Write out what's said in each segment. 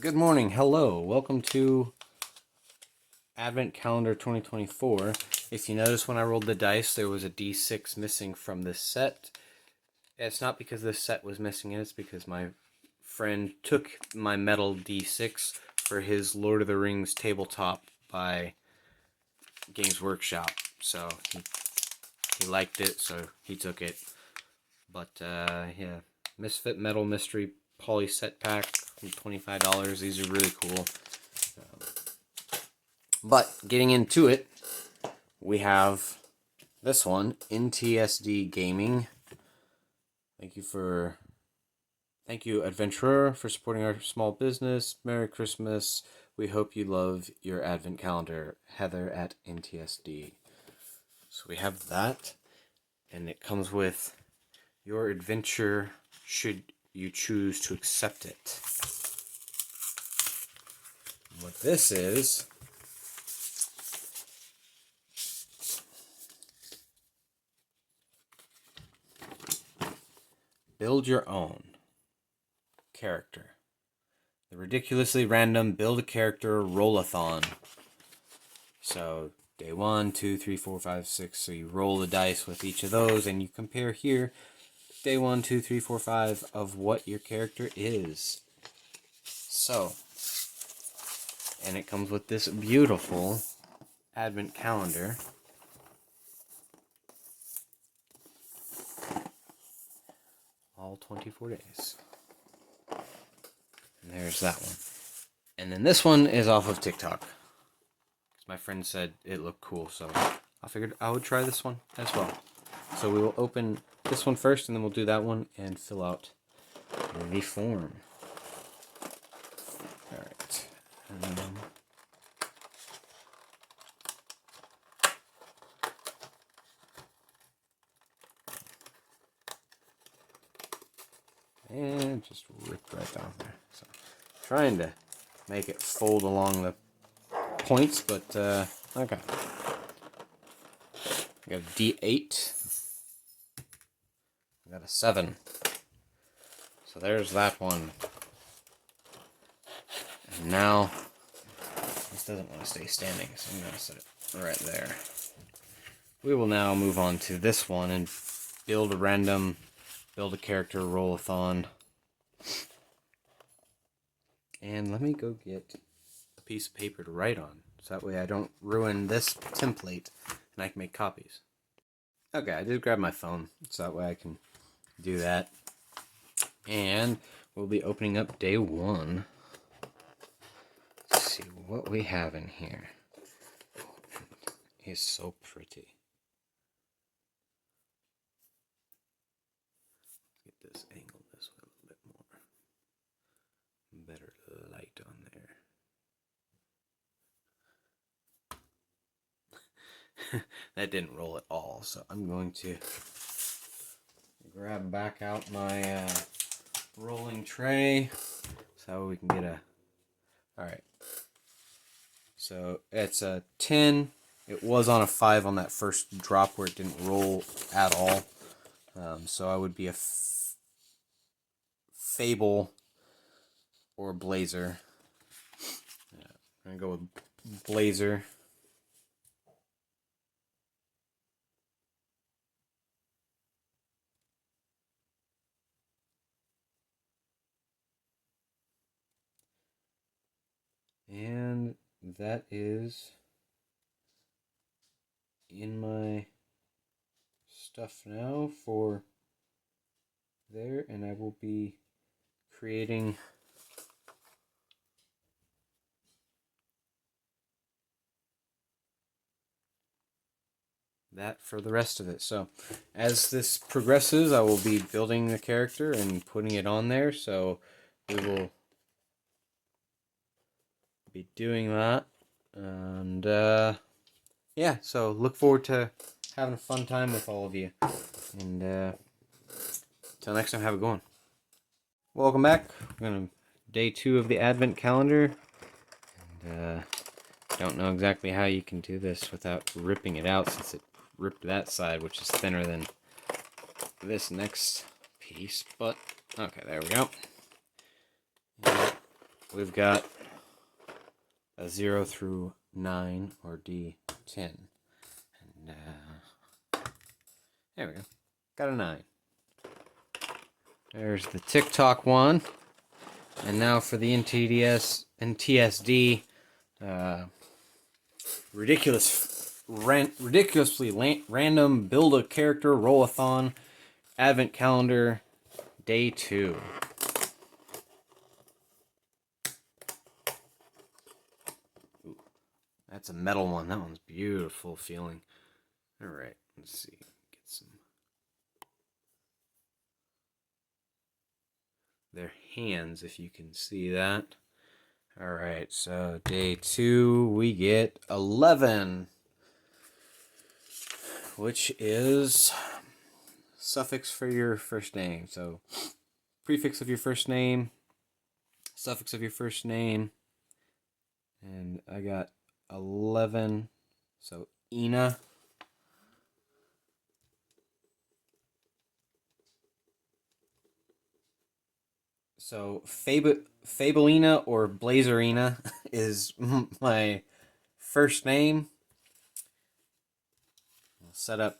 Good morning, hello, welcome to Advent Calendar 2024. If you notice when I rolled the dice, there was a D6 missing from this set. It's not because this set was missing, it's because my friend took my metal D6 for his Lord of the Rings tabletop by Games Workshop. So he liked it, so he took it. But yeah, Misfit Metal Mystery Poly Set Pack, $25. These are really cool. But getting into it, we have this one, NTSD Gaming. Thank you, Adventurer, for supporting our small business. Merry Christmas. We hope you love your Advent calendar. Heather at NTSD. So we have that, and it comes with your adventure should you choose to accept it. What this is build your own character. The ridiculously random build a character roll-a-thon. So day 1, 2, 3, 4, 5, 6. So you roll the dice with each of those and you compare here day 1, 2, 3, 4, 5 of what your character is. So, and it comes with this beautiful Advent calendar. All 24 days. And there's that one. And then this one is off of TikTok. My friend said it looked cool, so I figured I would try this one as well. So we will open this one first, and then we'll do that one and fill out the form. Alright. And just ripped right down there. So trying to make it fold along the points, but okay. I got a D8. I got a 7. So there's that one. And now this doesn't want to stay standing, so I'm going to set it right there. We will now move on to this one and build a character roll-a-thon. And let me go get a piece of paper to write on, so that way I don't ruin this template and I can make copies. Okay, I did grab my phone, so that way I can do that. And we'll be opening up day 1. Let's see what we have in here. It's so pretty. Let's get this angled this way a little bit more. Better light on there. That didn't roll at all, so I'm going to grab back out my rolling tray so we can get a... Alright. So it's a 10. It was on a 5 on that first drop where it didn't roll at all. So I would be a Fable or Blazer. Yeah, I'm going to go with Blazer. And that is in my stuff now for there, and I will be creating that for the rest of it. So as this progresses, I will be building the character and putting it on there, so we will be doing that. And yeah, so look forward to having a fun time with all of you. And till next time, have a good one. Welcome back. We're going to day 2 of the Advent calendar. And don't know exactly how you can do this without ripping it out, since it ripped that side, which is thinner than this next piece. But okay, there we go. we've got a 0 through 9, or D10. And there we go. Got a 9. There's the TikTok one. And now for the NTSD ridiculously random build a character roll-a-thon advent calendar day 2. Ooh, that's a metal one. That one's beautiful feeling. All right, let's see. Get some. Their hands, if you can see that. All right, so day 2 we get 11, which is suffix for your first name. So prefix of your first name, suffix of your first name, and I got 11, so Ina. So Fabelina or Blazerina is my first name. I'll set up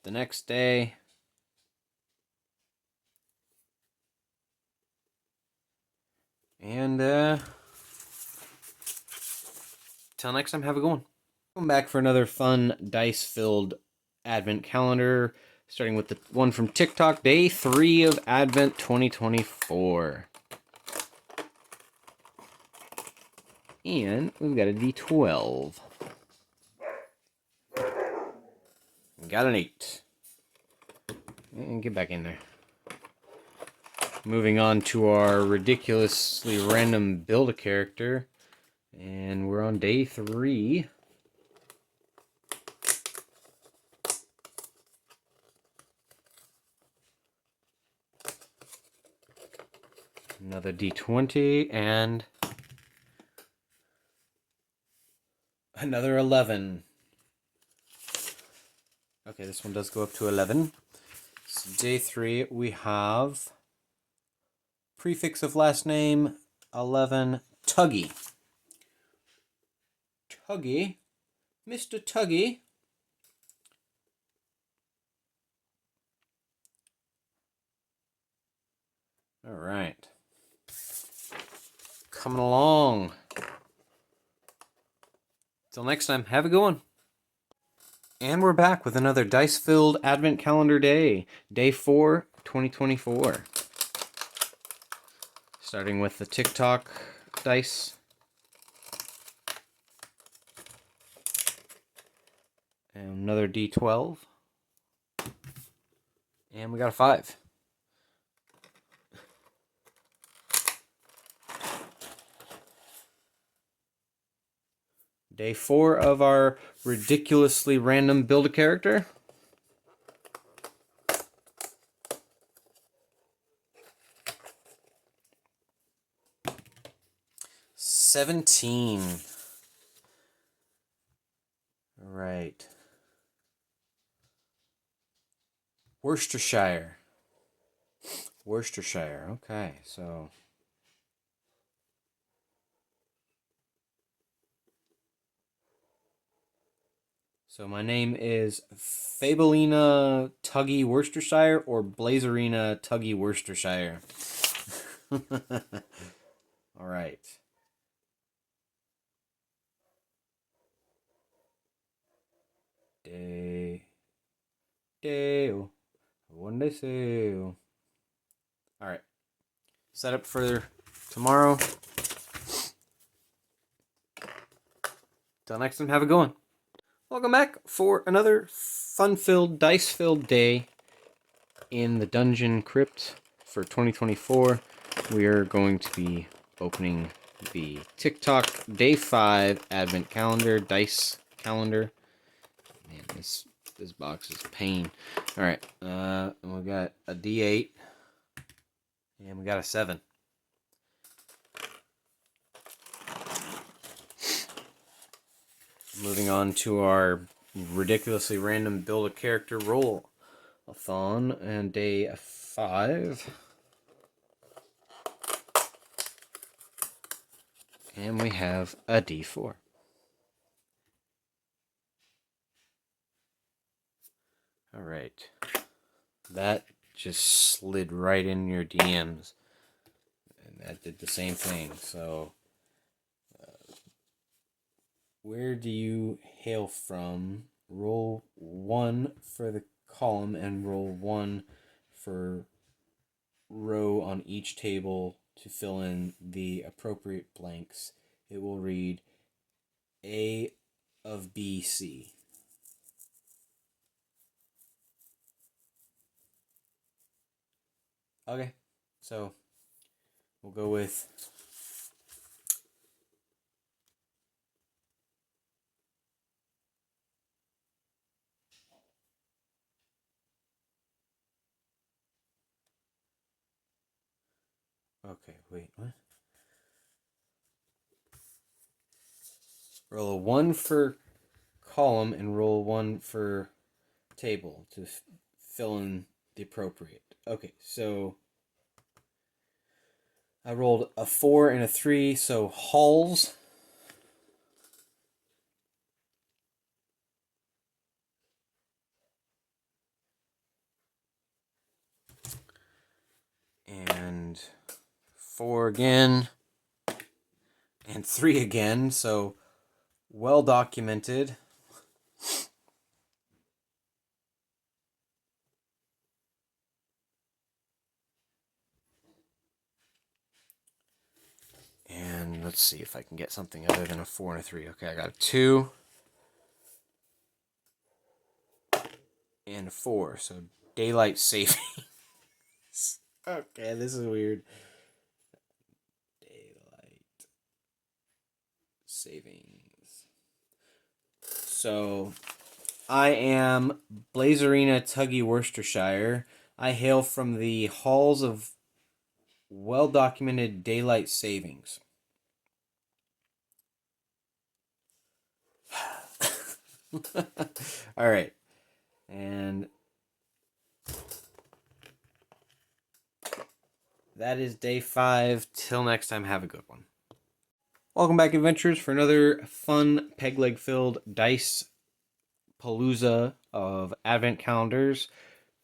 the next day. And till next time, have a good one. Come back for another fun dice-filled Advent calendar, starting with the one from TikTok, day 3 of Advent 2024. And we've got a D12. We got an 8. And get back in there. Moving on to our ridiculously random build-a-character. And we're on day 3. Another D20 and another 11. Okay, this one does go up to 11. So day 3, we have prefix of last name 11, Tuggy. Tuggy, Mr. Tuggy. All right. Coming along. Till next time, have a good one. And we're back with another dice-filled Advent Calendar day. Day 4, 2024. Starting with the TikTok dice. And another D12. And we got a 5. Day 4 of our ridiculously random build-a-character. $17. All right. Worcestershire. Okay, so my name is Fabelina Tuggy Worcestershire or Blazerina Tuggy Worcestershire. All right. One day sale. All right. Set up for tomorrow. Till next time, have a good one. Welcome back for another fun-filled, dice-filled day in the Dungeon Crypt for 2024. We are going to be opening the TikTok Day 5 Advent Calendar, Dice Calendar. Man, this box is a pain. Alright, and we got a D8, and we got a 7. Moving on to our ridiculously random build-a-character roll-a-thon, and day 5. And we have a D4. All right. That just slid right in your DMs. And that did the same thing. So, where do you hail from? Roll 1 for the column and roll 1 for row on each table to fill in the appropriate blanks. It will read A of B, C. Okay, so we'll go with okay, wait, what? Roll a 1 for column and roll 1 for table to fill in the appropriate. Okay, so I rolled a 4 and a 3, so halls. And 4 again. And 3 again, so well documented. And let's see if I can get something other than a 4 and a 3. Okay, I got a 2 and a 4, so daylight savings. Okay, this is weird. Daylight savings. So, I am Blazerina Tuggy, Worcestershire. I hail from the halls of well-documented daylight savings. All right. And that is day 5. Till next time, have a good one. Welcome back, adventurers, for another fun peg leg filled dice palooza of advent calendars.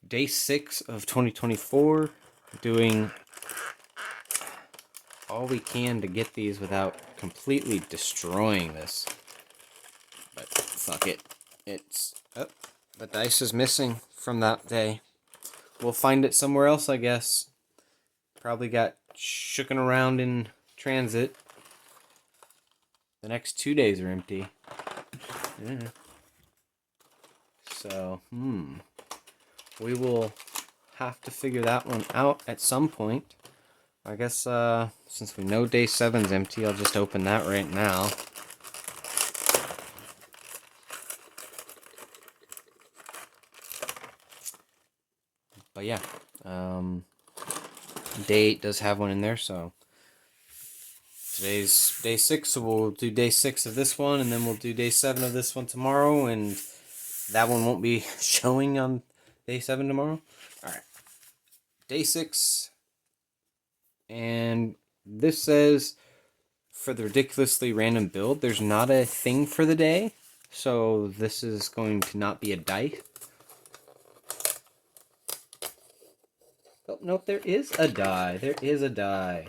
Day 6 of 2024. Doing all we can to get these without completely destroying this. But fuck it. It's... Oh, the dice is missing from that day. We'll find it somewhere else, I guess. Probably got shooken around in transit. The next 2 days are empty. Yeah. So, we will have to figure that one out at some point. I guess, since we know day 7's empty, I'll just open that right now. But yeah, day 8 does have one in there, so today's day 6, so we'll do day 6 of this one, and then we'll do day 7 of this one tomorrow, and that one won't be showing on day 7 tomorrow. Alright, day 6, and this says, for the ridiculously random build, there's not a thing for the day, so this is going to not be a dice. Oh, nope, there is a die. There is a die.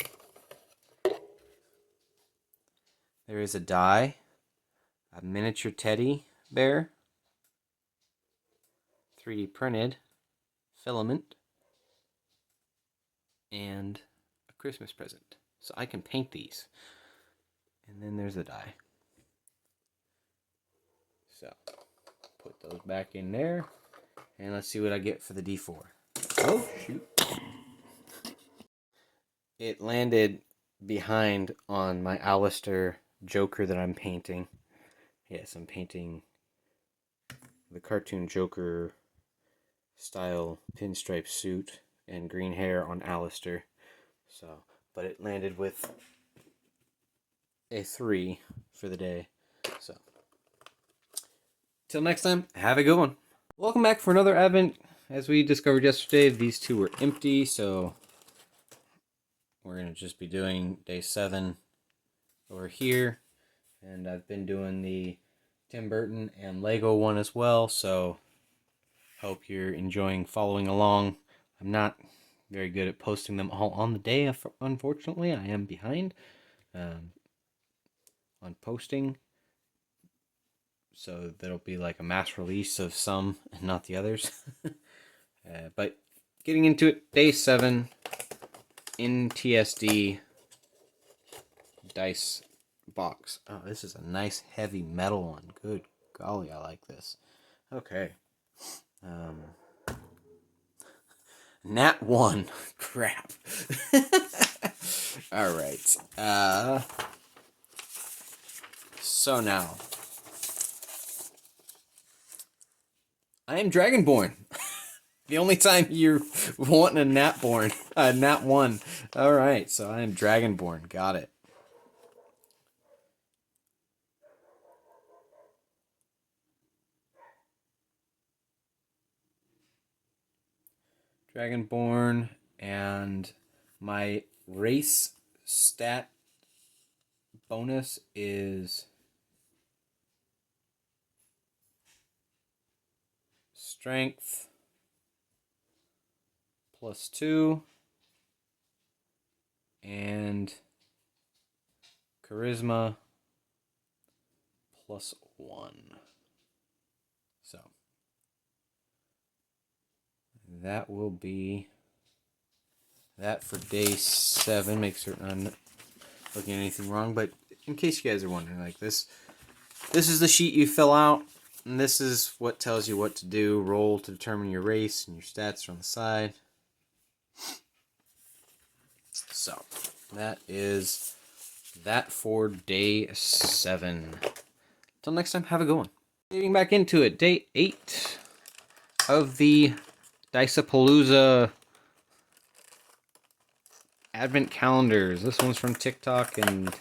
There is a die. A miniature teddy bear. 3D printed. Filament. And a Christmas present. So I can paint these. And then there's a die. So, put those back in there. And let's see what I get for the D4. Oh, shoot. It landed behind on my Alistair Joker that I'm painting. Yes, I'm painting the cartoon Joker style pinstripe suit and green hair on Alistair. So, but it landed with a 3 for the day. So, till next time, have a good one. Welcome back for another Advent. As we discovered yesterday, these two were empty, so we're going to just be doing day 7 over here. And I've been doing the Tim Burton and Lego one as well, so hope you're enjoying following along. I'm not very good at posting them all on the day, unfortunately. I am behind on posting, so there'll be like a mass release of some and not the others. But getting into it, day 7, NTSD dice box. Oh, this is a nice heavy metal one. Good golly, I like this. Okay. Nat 1. Crap. Alright. So now. I am Dragonborn. The only time you're wanting a Nat 1. Alright, so I am Dragonborn. Got it. Dragonborn, and my race stat bonus is strength +2 and charisma +1. So that will be that for day 7. Make certain I'm not looking at anything wrong, but in case you guys are wondering, like this is the sheet you fill out, and this is what tells you what to do. Roll to determine your race, and your stats are on the side. So that is that for day 7. Till next time, have a good one. Getting back into it, day 8 of the Diceapalooza Advent calendars. This one's from TikTok, and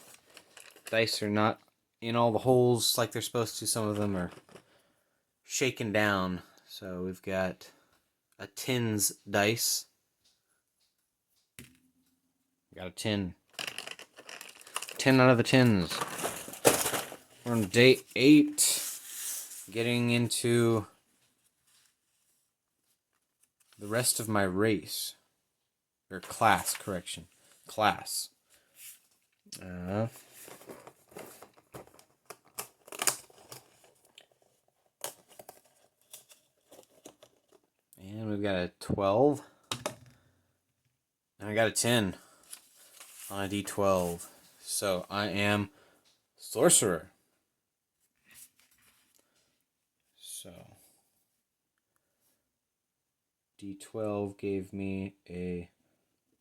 dice are not in all the holes like they're supposed to. Some of them are shaken down. So we've got a tins dice. We got a 10. 10 out of the tins. We're on day 8. Getting into the rest of my race. Or class, correction. Class. And we've got a 12. And I got a 10 on a d12. So I am sorcerer. So d12 gave me a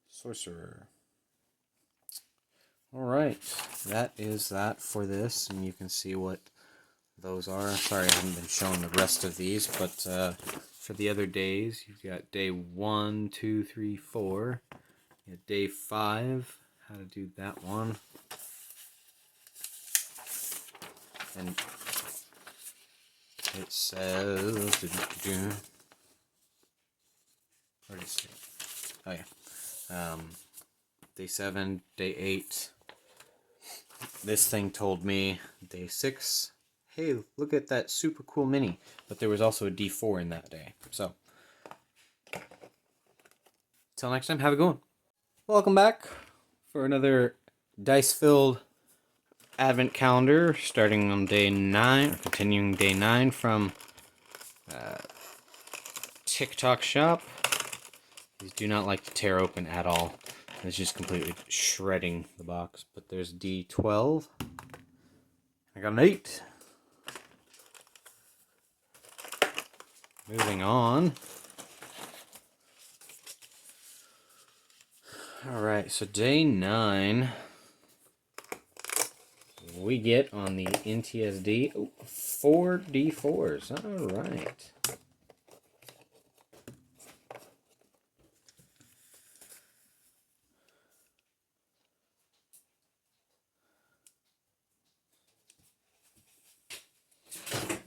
sorcerer. Alright, that is that for this, and you can see what those are. Sorry I haven't been showing the rest of these, but for the other days, you've got day 1, 2, 3, 4. You got day 5, how to do that one. And it says, where did it say? Oh yeah. Day 7, day 8. This thing told me day 6, hey, look at that super cool mini. But there was also a D4 in that day. So, till next time, have a good one. Welcome back for another dice-filled advent calendar, starting on day 9, or continuing day 9 from TikTok shop. These do not like to tear open at all. It's just completely shredding the box. But there's D12. I got an 8. Moving on. Alright, so day 9. We get on the NTSD 4 D4s. Alright.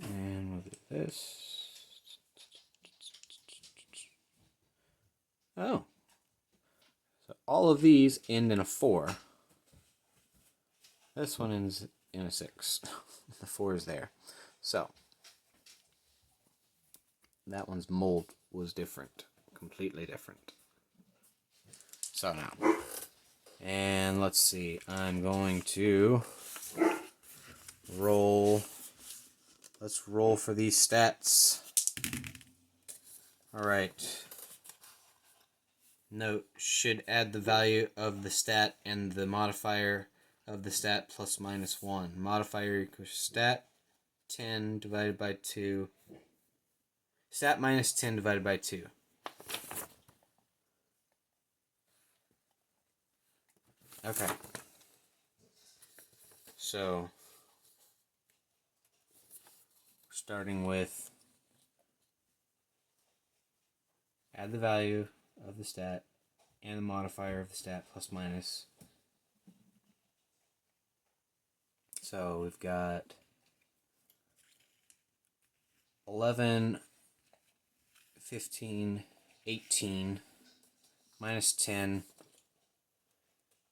And we'll do this. Oh. So all of these end in a 4. This one ends in a 6. The 4 is there. So, that one's mold was different. Completely different. So now, and let's see, I'm going to roll. Let's roll for these stats. Alright. Note, should add the value of the stat and the modifier of the stat plus minus 1. Modifier equals stat 10 divided by 2. Stat minus 10 divided by 2. Okay. So, starting with add the value of the stat and the modifier of the stat plus minus. So we've got 11, 15, 18, minus 10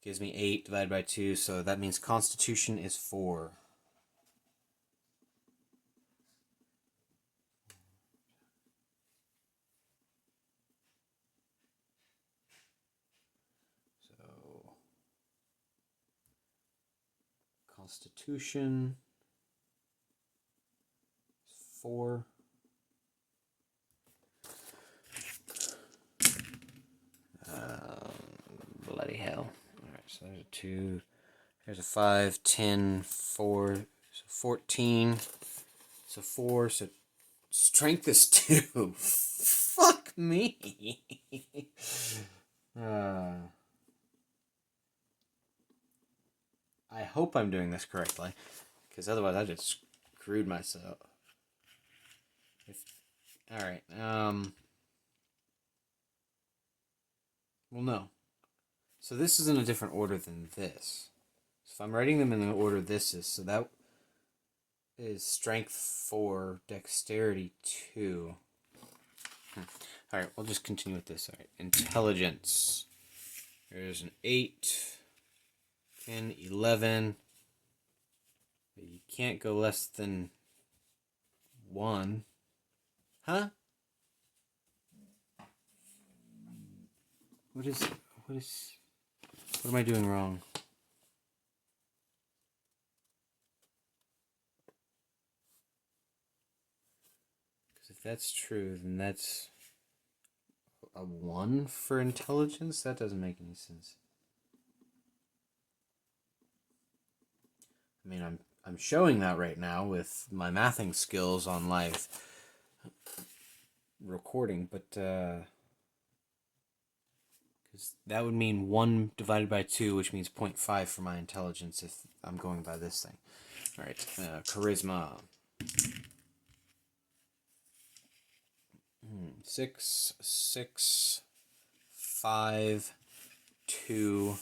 gives me 8 divided by 2, so that means Constitution is 4. So, Constitution is 4. Bloody hell. Alright, so there's a 2, there's a 5, 10, 4, so 14. So 4, so strength is 2. Fuck me. I hope I'm doing this correctly, because otherwise I just screwed myself. Alright, well, no. So this is in a different order than this. So if I'm writing them in the order this is, so that is strength 4, dexterity 2. Alright, we'll just continue with this. Alright, intelligence. There's an 8, 10, 11. But you can't go less than 1. Huh? What am I doing wrong? Because if that's true, then that's a 1 for intelligence? That doesn't make any sense. I mean, I'm showing that right now with my mathing skills on live recording, but because that would mean 1 divided by 2, which means 0.5 for my intelligence if I'm going by this thing. Alright, charisma. 6, 6, 5, 2.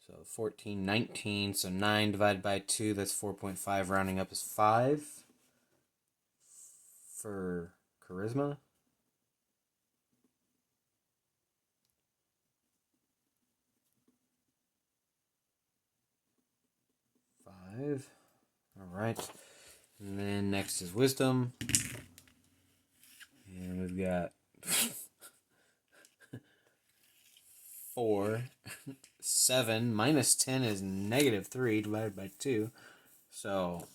So 14, 19. So 9 divided by 2, that's 4.5. Rounding up is 5 for charisma. Alright. And then next is wisdom. And we've got 4. 7 minus 10 is negative 3 divided by 2. So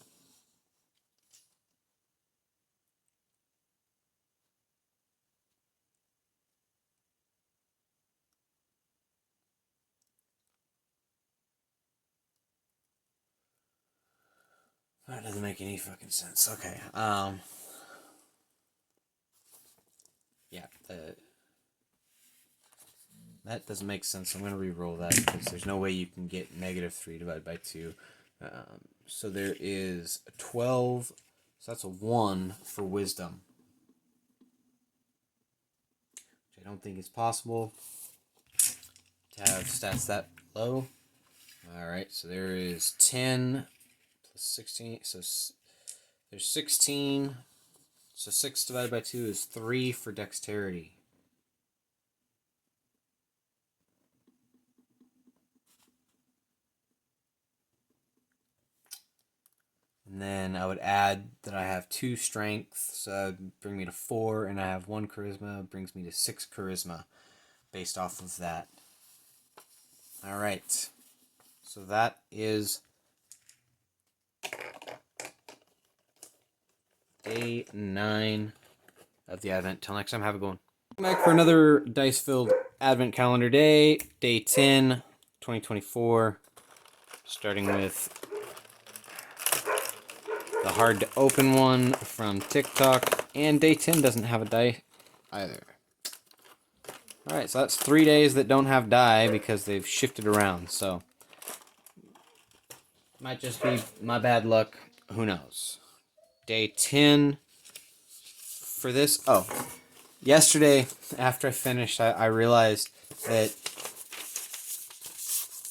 that doesn't make any fucking sense. Okay. Yeah, that doesn't make sense. I'm going to re-roll that because there's no way you can get negative 3 divided by 2. So there is a 12. So that's a 1 for wisdom. Which I don't think is possible to have stats that low. Alright, so there is 10 plus 16. So there's 16. So 6 divided by 2 is 3 for dexterity. And then I would add that I have 2 strength, so that would bring me to 4, and I have 1 charisma, brings me to 6 charisma based off of that. Alright, so that is day 9 of the Advent. Till next time, have a good one. Welcome back for another dice-filled Advent calendar day, day 10, 2024, starting with the hard to open one from TikTok, and day 10 doesn't have a die either. Alright, so that's 3 days that don't have die because they've shifted around, so might just be my bad luck, who knows. Day 10 for this. Oh, yesterday after I finished, I realized that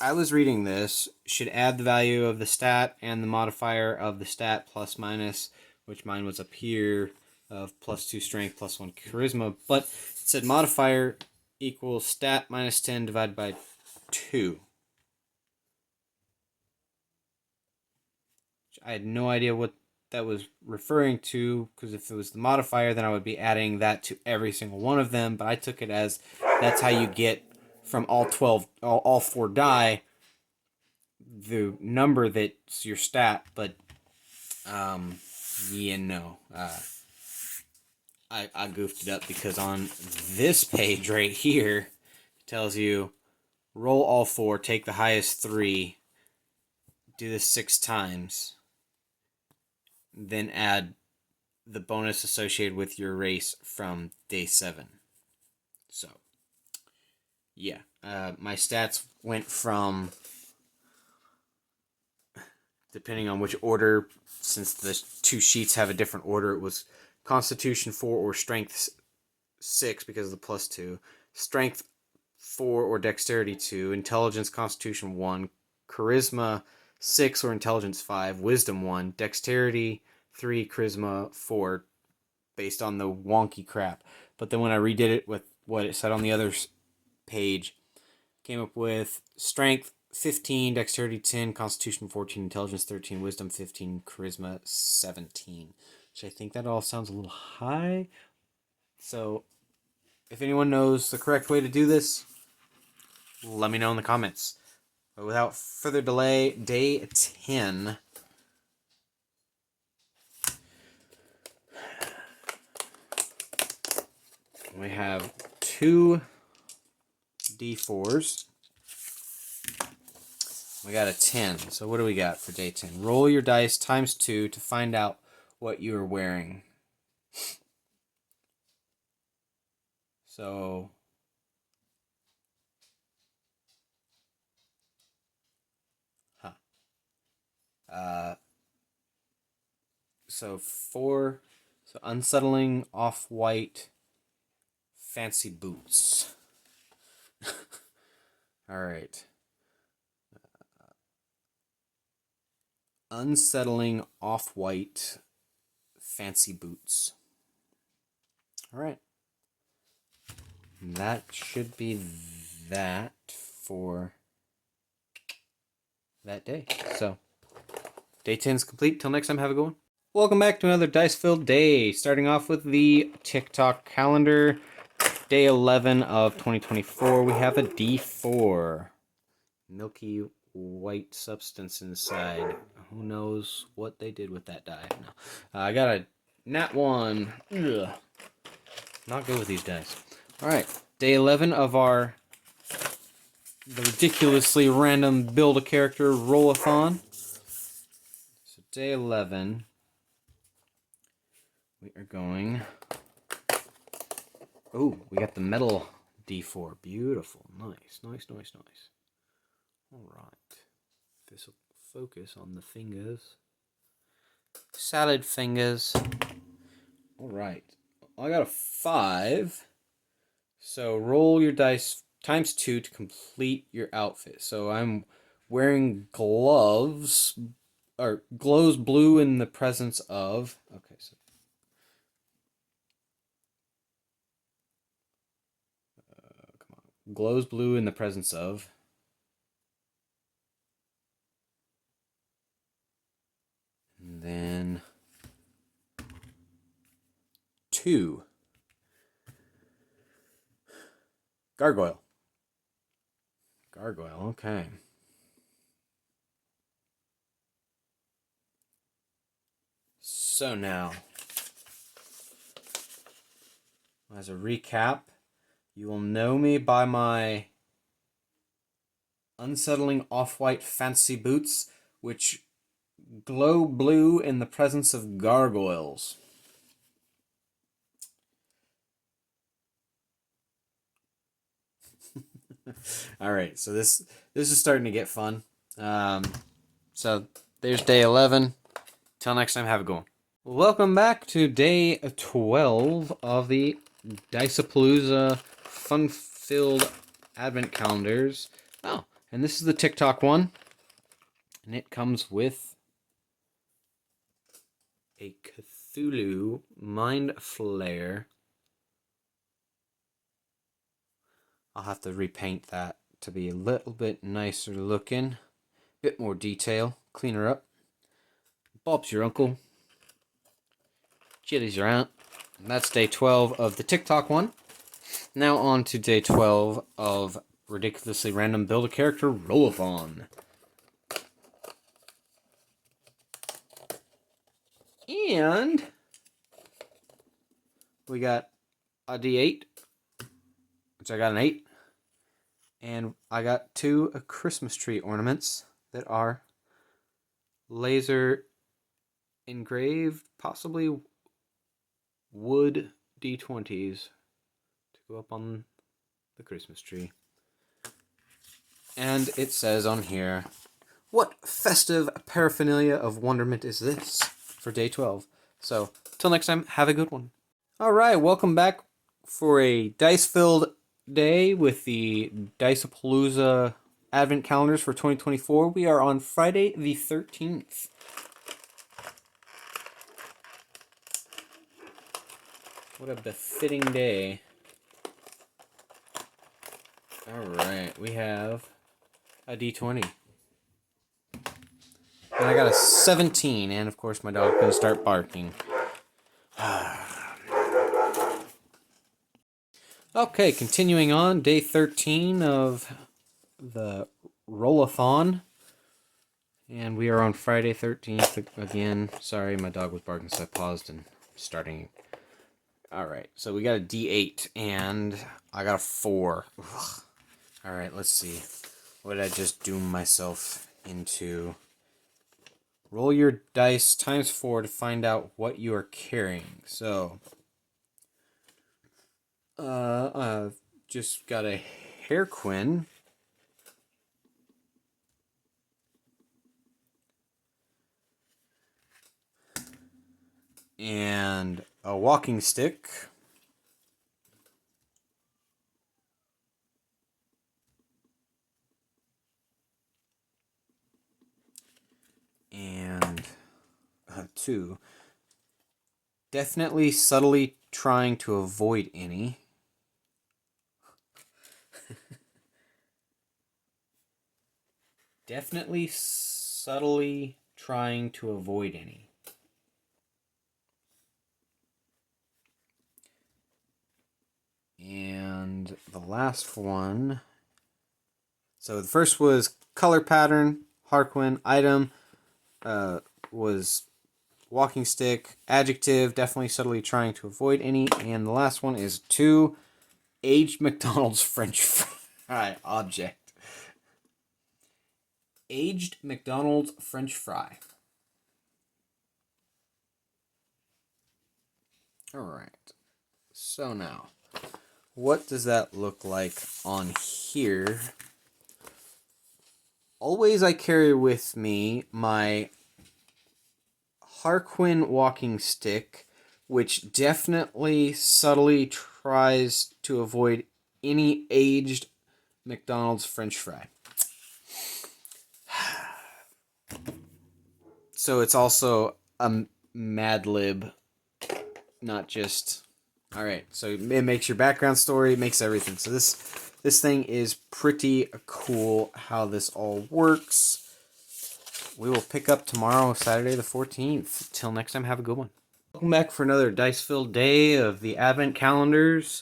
I was reading this, should add the value of the stat and the modifier of the stat plus minus, which mine was up here, of +2 strength, +1 charisma, but it said modifier equals stat minus 10 divided by 2. I had no idea what that was referring to, because if it was the modifier, then I would be adding that to every single one of them, but I took it as that's how you get from all 4 die the number that's your stat, but yeah, no. I goofed it up because on this page right here, it tells you roll all 4, take the highest 3, do this 6 times, then add the bonus associated with your race from day 7. So, yeah. My stats went from, depending on which order, since the 2 sheets have a different order, it was Constitution 4 or Strength 6 because of the +2, Strength 4 or Dexterity 2, Intelligence Constitution 1, Charisma 6 or Intelligence 5, Wisdom 1, Dexterity 3, Charisma 4, based on the wonky crap. But then when I redid it with what it said on the other page, came up with Strength 15, Dexterity 10, Constitution 14, Intelligence 13, Wisdom 15, Charisma 17. Which I think that all sounds a little high. So, if anyone knows the correct way to do this, let me know in the comments. But without further delay, day 10. We have 2 D4s. We got a 10. So what do we got for day 10? Roll your dice times 2 to find out what you are wearing. So so 4, so unsettling, off-white, fancy boots. All right. Unsettling, off-white, fancy boots. All right. That should be that for that day. So, day 10 is complete. Till next time, have a good one. Welcome back to another dice-filled day. Starting off with the TikTok calendar. Day 11 of 2024. We have a D4. Milky white substance inside. Who knows what they did with that die? No. I got a nat 1. Ugh. Not good with these dice. Alright. Day 11 of the ridiculously random build-a-character roll-a-thon. So day 11, we are going... Oh, we got the metal D4. Beautiful. Nice, nice, nice, nice. Alright. This will focus on the fingers. Salad fingers. Alright. I got a 5. So roll your dice times 2 to complete your outfit. So I'm wearing gloves, or glows blue in the presence of. Okay, so come on, glows blue in the presence of. And 2. Gargoyle. Gargoyle, okay. So now, as a recap, you will know me by my unsettling off-white fancy boots, which glow blue in the presence of gargoyles. All right, so this is starting to get fun. So there's day 11. Till next time, have a good one. Welcome back to day 12 of the Diceapalooza fun-filled advent calendars. Oh, and this is the TikTok one. And it comes with a Cthulhu Mind Flayer. I'll have to repaint that to be a little bit nicer looking. Bit more detail. Clean her up. Bob's your uncle. Chili's your aunt. And that's day 12 of the TikTok one. Now on to day 12 of Ridiculously Random Build-A-Character Roll-A-Thon. And we got a D8, which I got an 8. And I got 2 Christmas tree ornaments that are laser engraved, possibly wood D20s to go up on the Christmas tree. And it says on here, what festive paraphernalia of wonderment is this for day 12? So, till next time, have a good one. Alright, welcome back for a dice-filled day with the Diceapalooza Advent Calendars for 2024. We are on Friday the 13th. What a befitting day. Alright, we have a D20. And I got a 17, and of course my dog's going to start barking. Okay, continuing on, day 13 of the Roll-A-Thon. And we are on Friday 13th again. Sorry, my dog was barking, so I paused and starting. Alright, so we got a D8, and I got a 4. Alright, let's see. What did I just doom myself into? Roll your dice times 4 to find out what you are carrying. So, I've just got a Harlequin. And a walking stick. And 2. Definitely subtly trying to avoid any. Definitely subtly trying to avoid any. And the last one. So the first was color pattern, Harlequin, item, was walking stick, adjective, definitely subtly trying to avoid any. And the last one is 2, aged McDonald's French fry object. Aged McDonald's French fry. Alright. So now, what does that look like on here? Always I carry with me my Harlequin walking stick, which definitely subtly tries to avoid any aged McDonald's French fry. So it's also a Mad Lib, not just... Alright, so it makes your background story, it makes everything. So this thing is pretty cool how this all works. We will pick up tomorrow, Saturday the 14th. Till next time, have a good one. Welcome back for another dice-filled day of the Advent Calendars.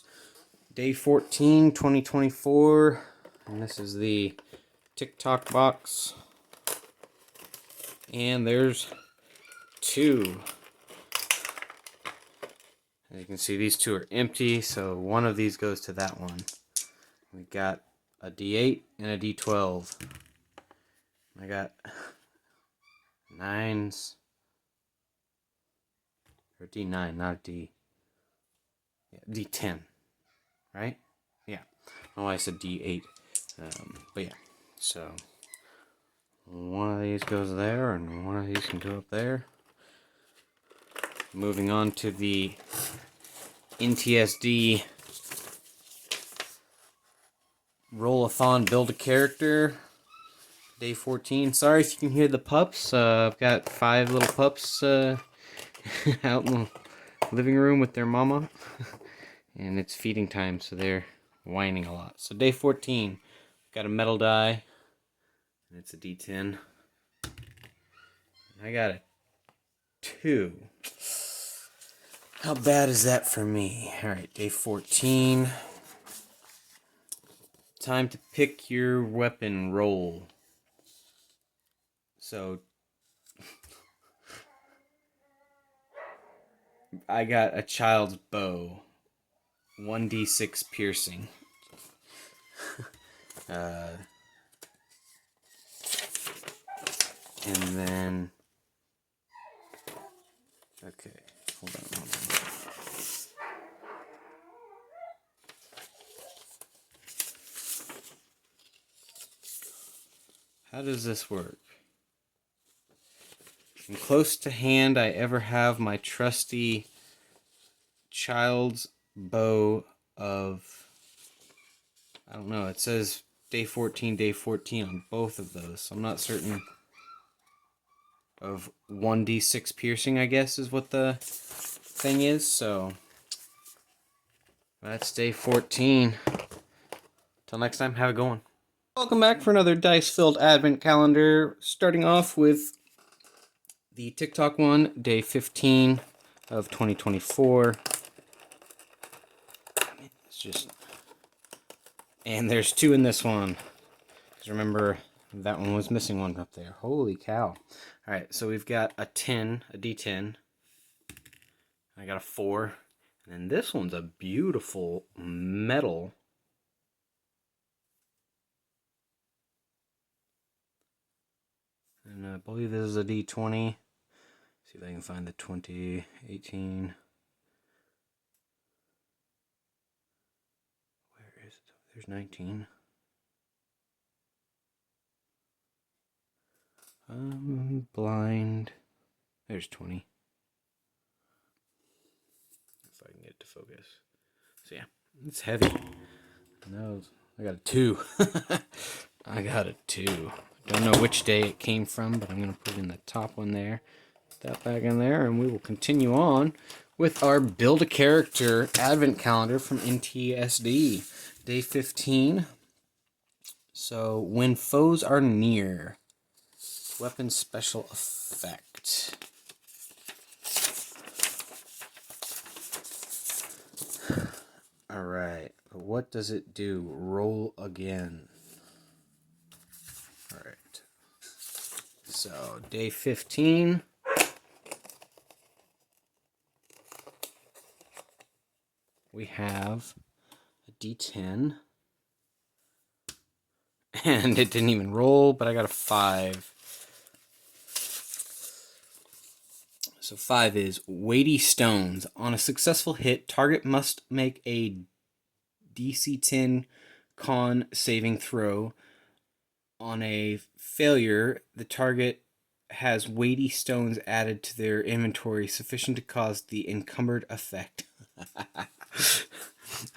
Day 14, 2024. And this is the TikTok box. And there's two. As you can see, these two are empty, so one of these goes to that one. We got a D8 and a D12. I got 9s. Or D9, not D. Yeah, D10. Right? Yeah. Oh, I said D8. But yeah. So, one of these goes there, and one of these can go up there. Moving on to the NTSD Roll-a-thon Build a Character. Day 14. Sorry if you can hear the pups. I've got 5 little pups out in the living room with their mama. And it's feeding time, so they're whining a lot. So day 14. Got a metal die. And it's a D10. I got a 2. How bad is that for me? Alright, day 14. Time to pick your weapon roll. So, I got a child's bow. 1d6 piercing. And then... Okay, hold on. How does this work? In close to hand, I ever have my trusty child's bow of... I don't know, it says day 14 on both of those, so I'm not certain of 1d6 piercing, I guess, is what the thing is, so that's day 14. Till next time, have a good one. Welcome back for another dice-filled advent calendar, starting off with the TikTok one, day 15 of 2024. It's just... And there's 2 in this one. Because remember, that one was missing one up there. Holy cow. Alright, so we've got a 10, a D10. I got a 4. And then this one's a beautiful metal. And I believe this is a D20. See if I can find the 20, 18. Where is it? There's 19. Blind. There's 20. If I can get it to focus. So yeah, it's heavy. No, I got a 2. I got a 2. Don't know which day it came from, but I'm going to put in the top one there. Put that back in there, and we will continue on with our Build a Character Advent Calendar from NTSD. Day 15. So, when foes are near. Weapon special effect. Alright, what does it do? Roll again. Alright. So, day 15. We have a D10. And it didn't even roll, but I got a 5. So 5 is weighty stones. On a successful hit, target must make a DC 10 con saving throw. On a failure, the target has weighty stones added to their inventory sufficient to cause the encumbered effect.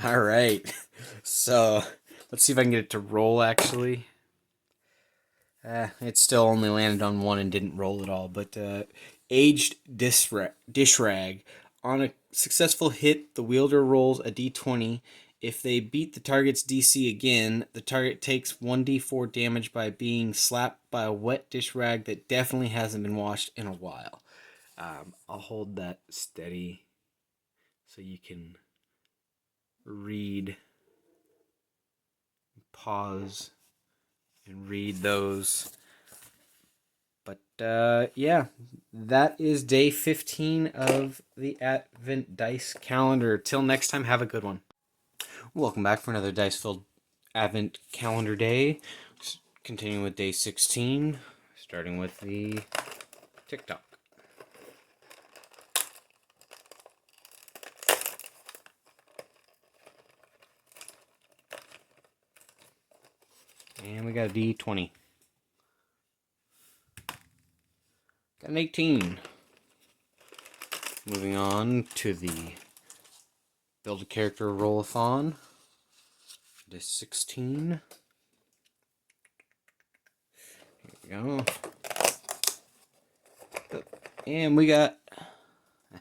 Alright, so let's see if I can get it to roll actually. It still only landed on 1 and didn't roll at all, but aged dish rag. On a successful hit, the wielder rolls a d20. If they beat the target's DC again, the target takes 1d4 damage by being slapped by a wet dish rag that definitely hasn't been washed in a while. I'll hold that steady so you can read, pause, and read those. But yeah, that is day 15 of the Advent Dice Calendar. Till next time, have a good one. Welcome back for another dice-filled Advent Calendar day. Continuing with day 16, starting with the TikTok. And we got a D20. Got an 18. Moving on to the Build a Character Roll-a-thon. Day 16. Here we go. And we got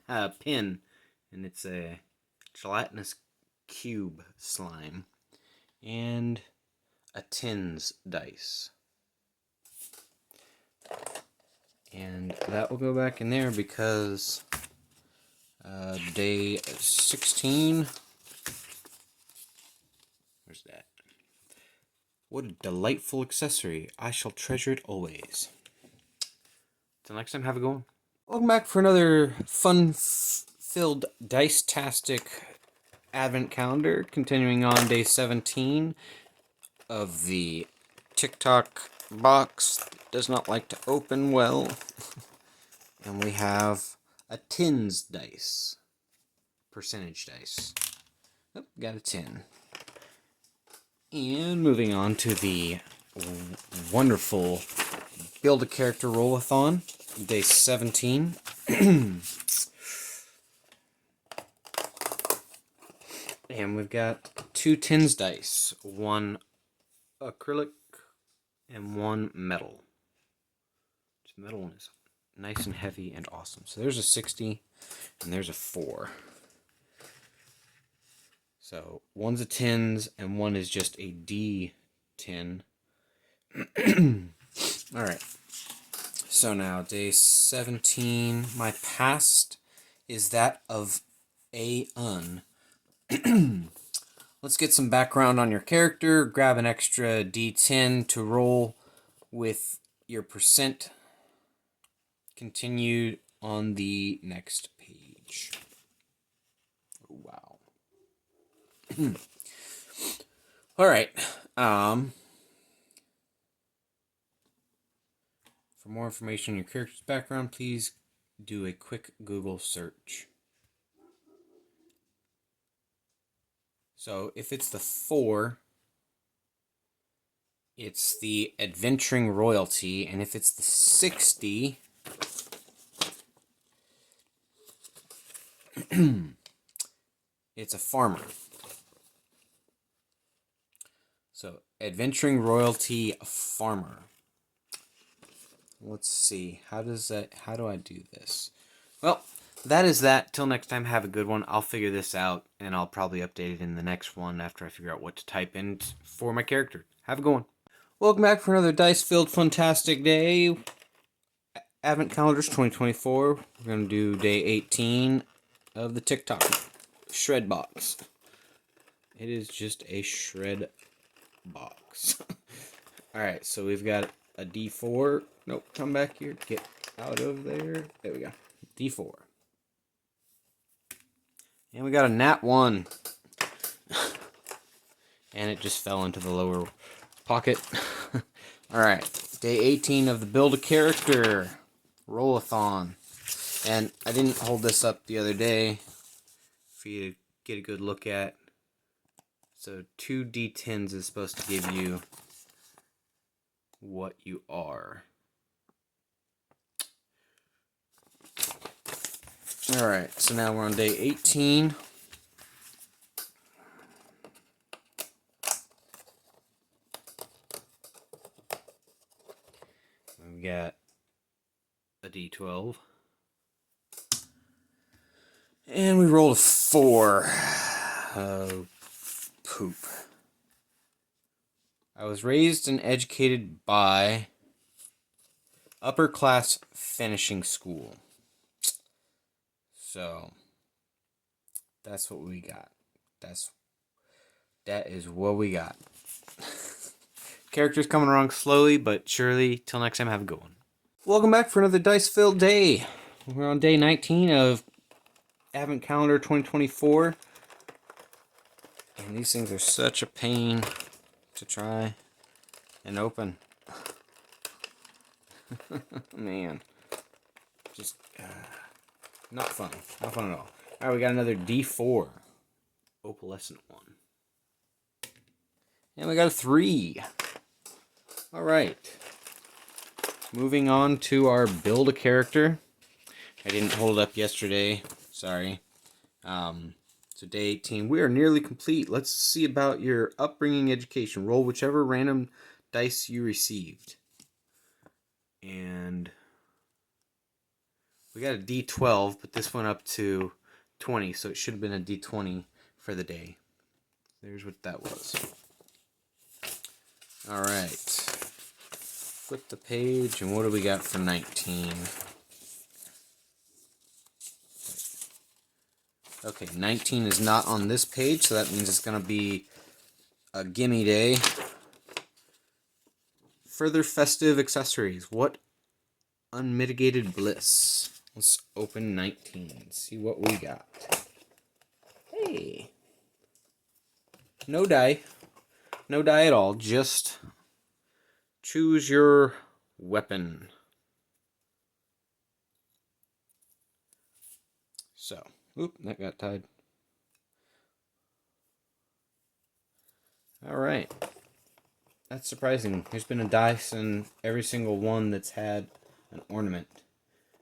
a pin. And it's a gelatinous cube slime. And a tins dice. And that will go back in there because day 16. Where's that? What a delightful accessory. I shall treasure it always. Till next time, have a good one. Welcome back for another fun-filled dice-tastic Advent Calendar. Continuing on day 17 of the TikTok box. Does not like to open well. And we have a tins dice. Percentage dice. Oh, got a 10. And moving on to the wonderful Build a Character Roll-a-thon, day 17. And we've got 2 tins dice, 1 acrylic and 1 metal. This metal one is nice and heavy and awesome. So there's a 60 and there's a 4. So one's a tins and one is just a D10. Alright. So now day 17. My past is that of A-un. Let's get some background on your character. Grab an extra D10 to roll with your percent. Continue on the next page. Wow. All right. For more information on your character's background, please do a quick Google search. So if it's the 4, it's the adventuring royalty, and if it's the 60, it's a farmer. So adventuring royalty farmer. Let's see. How do I do this? Well, that is that. Till next time, have a good one. I'll figure this out, and I'll probably update it in the next one after I figure out what to type in for my character. Have a good one. Welcome back for another dice-filled, fantastic day. Advent Calendars 2024. We're going to do day 18 of the TikTok shred box. It is just a shred box. Alright, so we've got a D4. Nope, come back here. Get out of there. There we go. D4. And we got a nat 1. And it just fell into the lower pocket. Alright, day 18 of the Build a Character Roll-a-thon. And I didn't hold this up the other day for you to get a good look at. So 2 D10s is supposed to give you what you are. Alright, so now we're on day 18. We got a D12. And we rolled a 4. Oh, poop. I was raised and educated by upper class finishing school. So that's what we got. That is what we got. Characters coming along slowly but surely. Till next time, have a good one. Welcome back for another dice-filled day. We're on day 19 of Advent Calendar 2024. And these things are such a pain to try and open. Man. Just not fun. Not fun at all. Alright, we got another D4. Opalescent one. And we got a 3. Alright. Moving on to our build a character. I didn't hold it up yesterday. Sorry. So day 18. We are nearly complete. Let's see about your upbringing education. Roll whichever random dice you received. And we got a D12, but this went up to 20, so it should have been a D20 for the day. There's what that was. Alright. Flip the page, and what do we got for 19? Okay, 19 is not on this page, so that means it's going to be a gimme day. Further festive accessories. What unmitigated bliss. Let's open 19. See what we got. Hey. No die. No die at all. Just choose your weapon. So, oop, that got tied. Alright. That's surprising. There's been a dice in every single one that's had an ornament.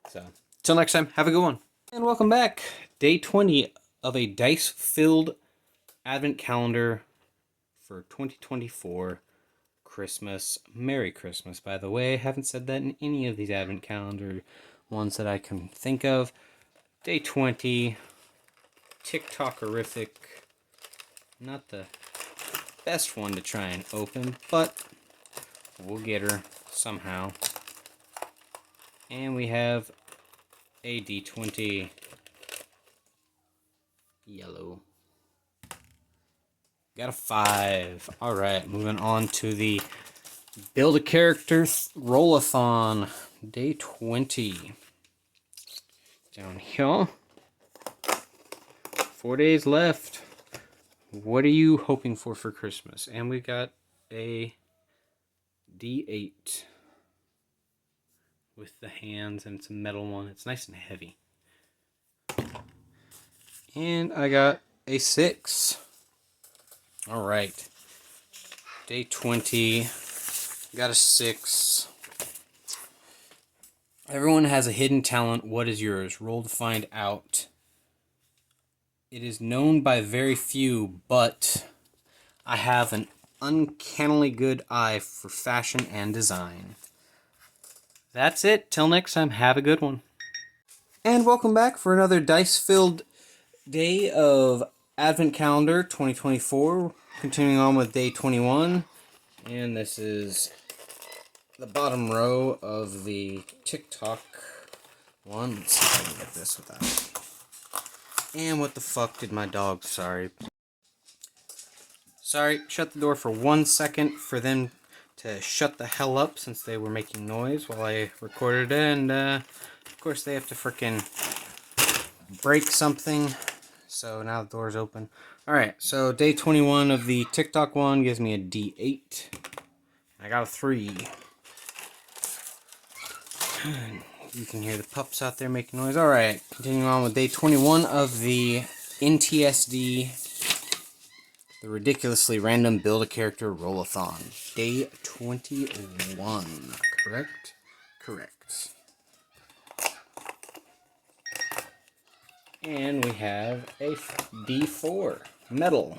So, till next time, have a good one. And welcome back. Day 20 of a dice-filled Advent Calendar for 2024 Christmas. Merry Christmas, by the way. I haven't said that in any of these Advent Calendar ones that I can think of. Day 20. TikTok-erific. Not the best one to try and open, but we'll get her somehow. And we have a D20 yellow. Got a 5. Alright, moving on to the Build a Character Roll-a-thon. Day 20. Down here. 4 days left. What are you hoping for Christmas? And we got a D8 with the hands, and it's a metal one. It's nice and heavy. And I got a 6. All right. Day 20. Got a 6. Everyone has a hidden talent. What is yours? Roll to find out. It is known by very few, but I have an uncannily good eye for fashion and design. That's it. Till next time, have a good one. And welcome back for another dice-filled day of Advent Calendar 2024. Continuing on with day 21. And this is the bottom row of the TikTok one. Let's see if I can get this without. And what the fuck did my dog? Sorry, shut the door for 1 second for them to shut the hell up since they were making noise while I recorded it. And, of course, they have to frickin' break something. So now the door's open. Alright, so day 21 of the TikTok one gives me a D8. I got a 3. You can hear the pups out there making noise. Alright, continuing on with day 21 of the NTSD, the ridiculously random build a character roll-a-thon. Day 21, correct? Correct. And we have a D4, metal.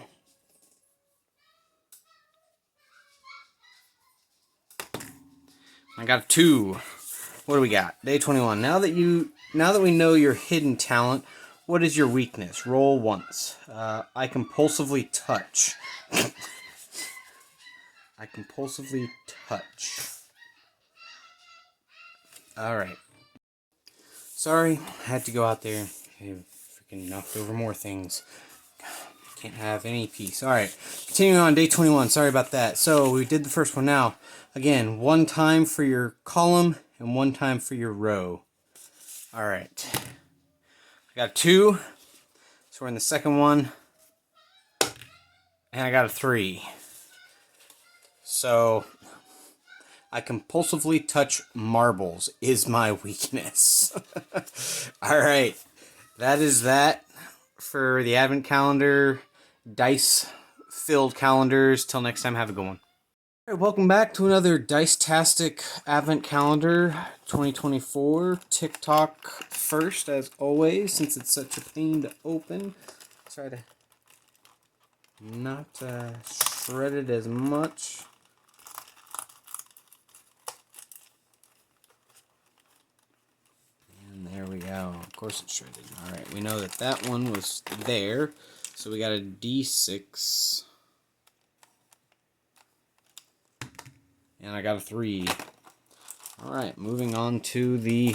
I got a 2. What do we got? Day 21. Now that we know your hidden talent, what is your weakness? Roll once. I compulsively touch. I compulsively touch. Alright. Sorry, I had to go out there I freaking knocked over more things. Can't have any peace. Alright, continuing on day 21. Sorry about that. So we did the first one now. Again, 1 time for your column and 1 time for your row. Alright. I got 2. So we're in the second one. And I got a 3. So I compulsively touch marbles is my weakness. Alright. That is that for the advent calendar. Dice filled calendars. Till next time, have a good one. All right, welcome back to another Dice-tastic Advent Calendar 2024. TikTok first, as always, since it's such a pain to open. Try to not shred it as much. And there we go. Of course it's shredded. All right, we know that that one was there. So we got a D6. And I got a 3. Alright, moving on to the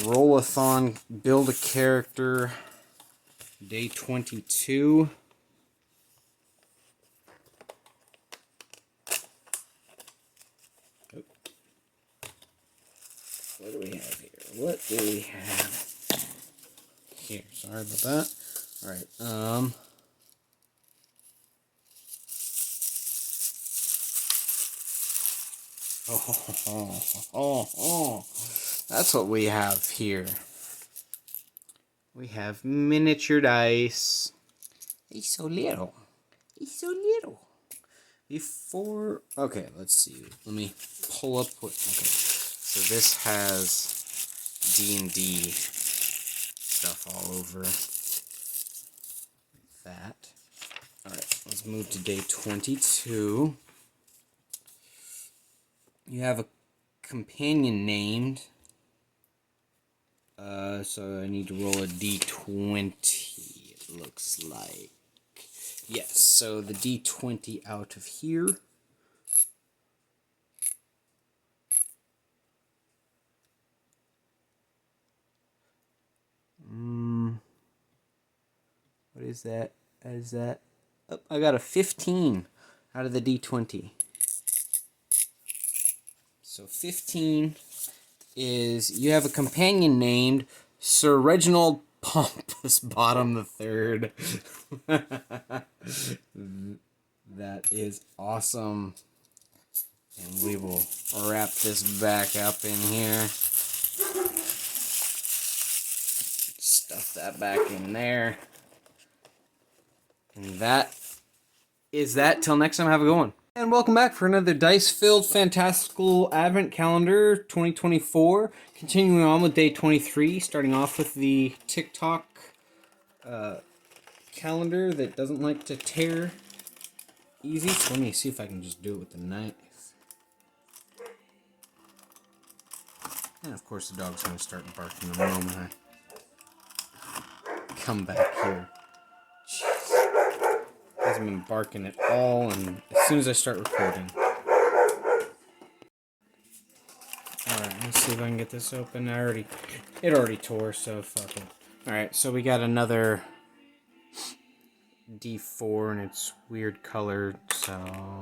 Roll-a-thon Build a Character Day 22. Oh. What do we have here? What do we have here? Sorry about that. Alright, That's what we have here. We have miniature dice. He's so little. He's so little. Before... Okay, let's see. Let me pull up what... Okay. So this has DND stuff all over that. Alright, let's move to day 22. You have a companion named. So I need to roll a d20, it looks like. Yes, so the d20 out of here. What is that? Is that? Oh, I got a 15 out of the d20. So 15 is you have a companion named Sir Reginald Pompous Bottom the Third. That is awesome. And we will wrap this back up in here. Stuff that back in there. And that is that. Till next time, have a good one. And welcome back for another dice-filled fantastical advent calendar 2024. Continuing on with day 23, starting off with the TikTok calendar that doesn't like to tear easy. So let me see if I can just do it with the knife. And of course the dog's going to start barking the moment I come back here. Hasn't been barking at all, and as soon as I start recording. Alright, let's see if I can get this open. It already tore, so fuck it. Alright, so we got another D4, and it's weird colored, so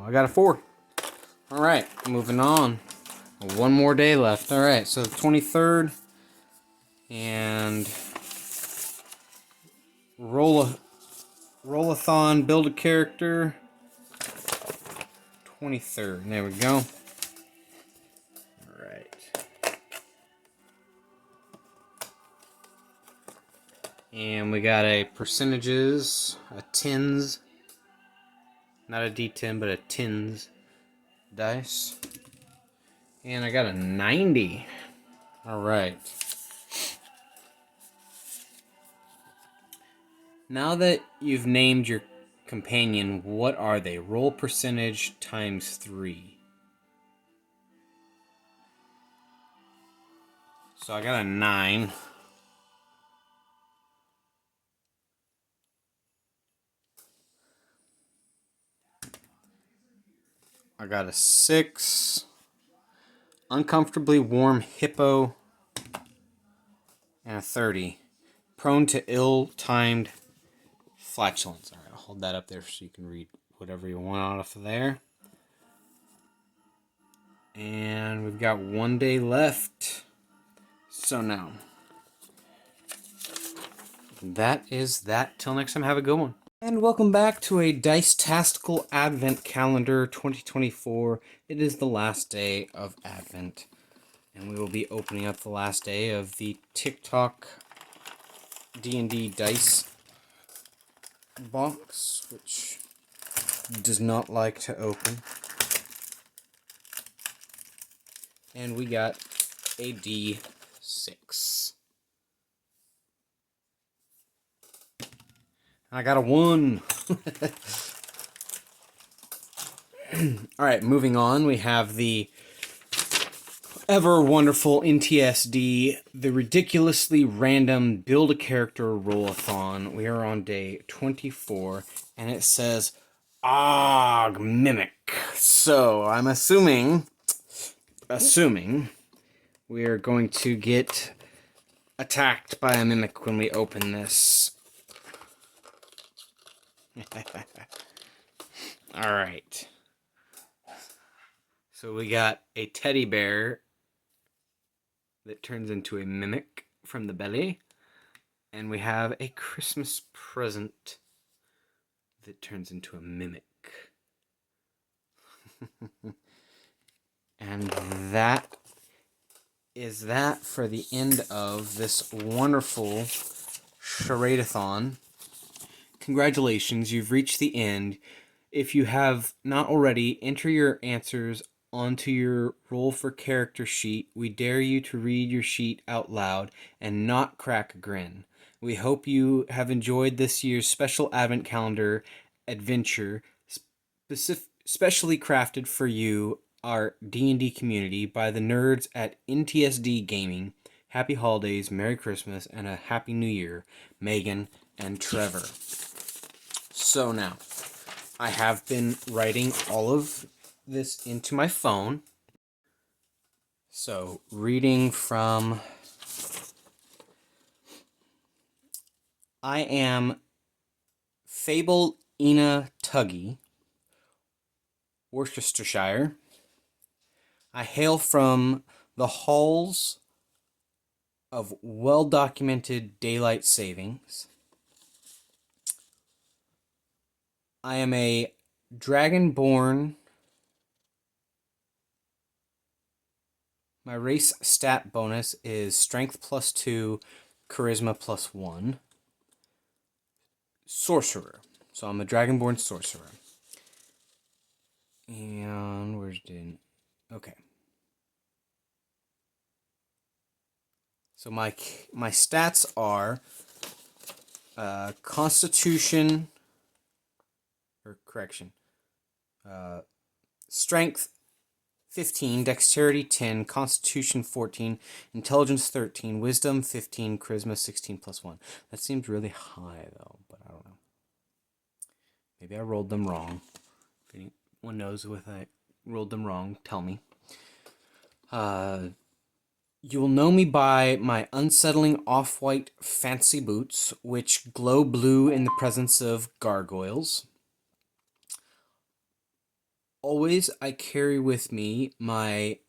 I got a 4. Alright, moving on. One more day left. Alright, so the 23rd, and Roll-a-thon, build a character. 23rd. There we go. Alright. And we got a percentages, a tens. Not a D10, but a tens dice. And I got a 90. Alright. Now that you've named your companion, what are they? Roll percentage times 3. So I got a 9. I got a 6. Uncomfortably warm hippo. And and a 30. Prone to ill-timed flatulence. All right, I'll hold that up there so you can read whatever you want off of there. And we've got 1 day left. So now, that is that. Till next time, have a good one. And welcome back to a Dice-Tastical Advent Calendar 2024. It is the last day of Advent. And we will be opening up the last day of the TikTok D&D dice box, which does not like to open. And we got a D6. I got a 1. Alright, moving on. We have the ever wonderful NTSD, the ridiculously random build a character roll-a-thon. We are on day 24, and it says Og Mimic. So I'm assuming we are going to get attacked by a mimic when we open this. Alright. So we got a teddy bear that turns into a mimic from the belly. And we have a Christmas present that turns into a mimic. And that is that for the end of this wonderful charade-a-thon. Congratulations, you've reached the end. If you have not already, enter your answers onto your roll for character sheet. We dare you to read your sheet out loud and not crack a grin. We hope you have enjoyed this year's special Advent Calendar adventure, specially crafted for you, our D&D community, by the nerds at NTSD Gaming. Happy holidays, Merry Christmas, and a Happy New Year, Megan and Trevor. So now, I have been writing all of this into my phone. So, reading from... I am Fable Ina Tuggy, Worcestershire. I hail from the halls of well-documented daylight savings. I am a dragonborn. My race stat bonus is strength +2, charisma +1. Sorcerer. So I'm a dragonborn sorcerer. And where's it? Okay. So my stats are Constitution, or correction, Strength 15, Dexterity 10, Constitution 14, Intelligence 13, Wisdom 15, Charisma 16 +1. That seems really high though, but I don't know. Maybe I rolled them wrong. If anyone knows if I rolled them wrong, tell me. You will know me by my unsettling off-white fancy boots, which glow blue in the presence of gargoyles. Always I carry with me my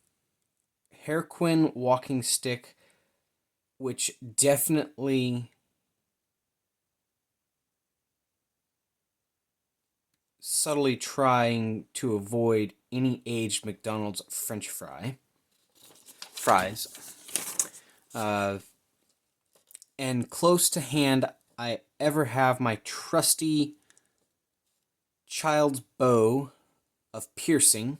Harlequin walking stick, which definitely subtly trying to avoid any aged McDonald's French fries. And close to hand, I ever have my trusty child's bow of piercing.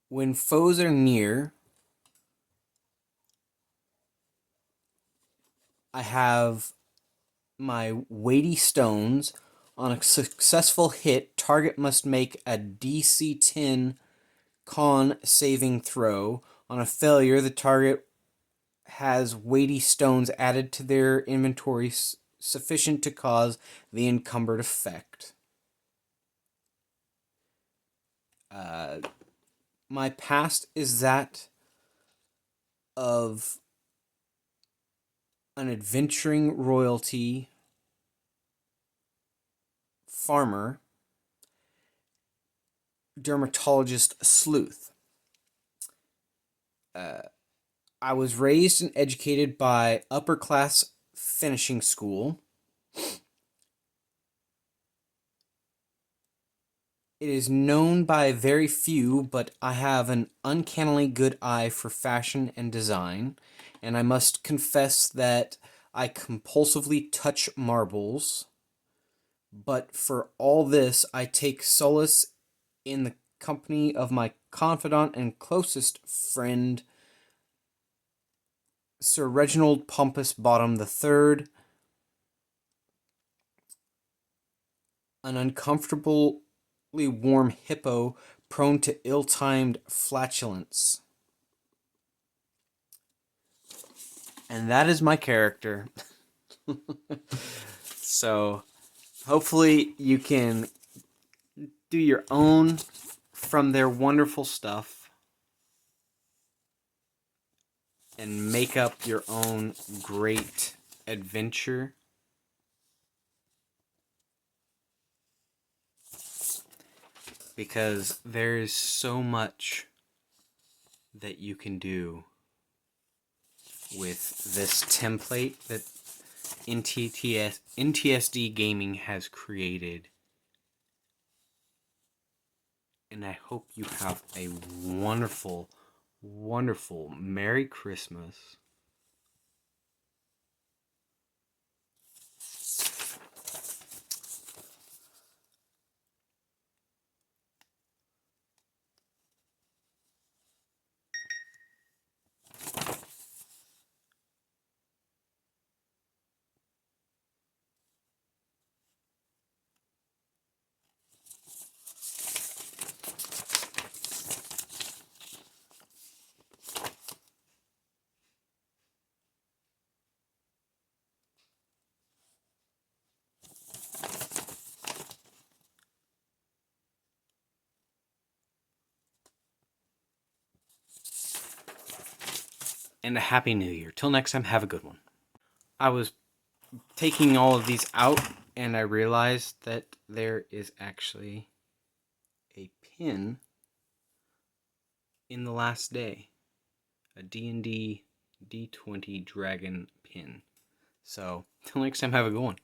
When foes are near, I have my weighty stones. On a successful hit, target must make a DC 10 con saving throw. On a failure, the target has weighty stones added to their inventory sufficient to cause the encumbered effect. My past is that of an adventuring royalty farmer, dermatologist sleuth. I was raised and educated by upper class finishing school. It is known by very few, but I have an uncannily good eye for fashion and design, and I must confess that I compulsively touch marbles. But for all this, I take solace in the company of my confidant and closest friend, Sir Reginald Pompous Bottom III, an uncomfortably warm hippo prone to ill-timed flatulence. And that is my character. So, hopefully you can do your own from their wonderful stuff and make up your own great adventure. Because there is so much that you can do with this template that NTSD Gaming has created. And I hope you have a wonderful, wonderful Merry Christmas. And a Happy New Year. Till next time, have a good one. I was taking all of these out and I realized that there is actually a pin in the last day. A D&D D20 dragon pin. So, till next time, have a good one.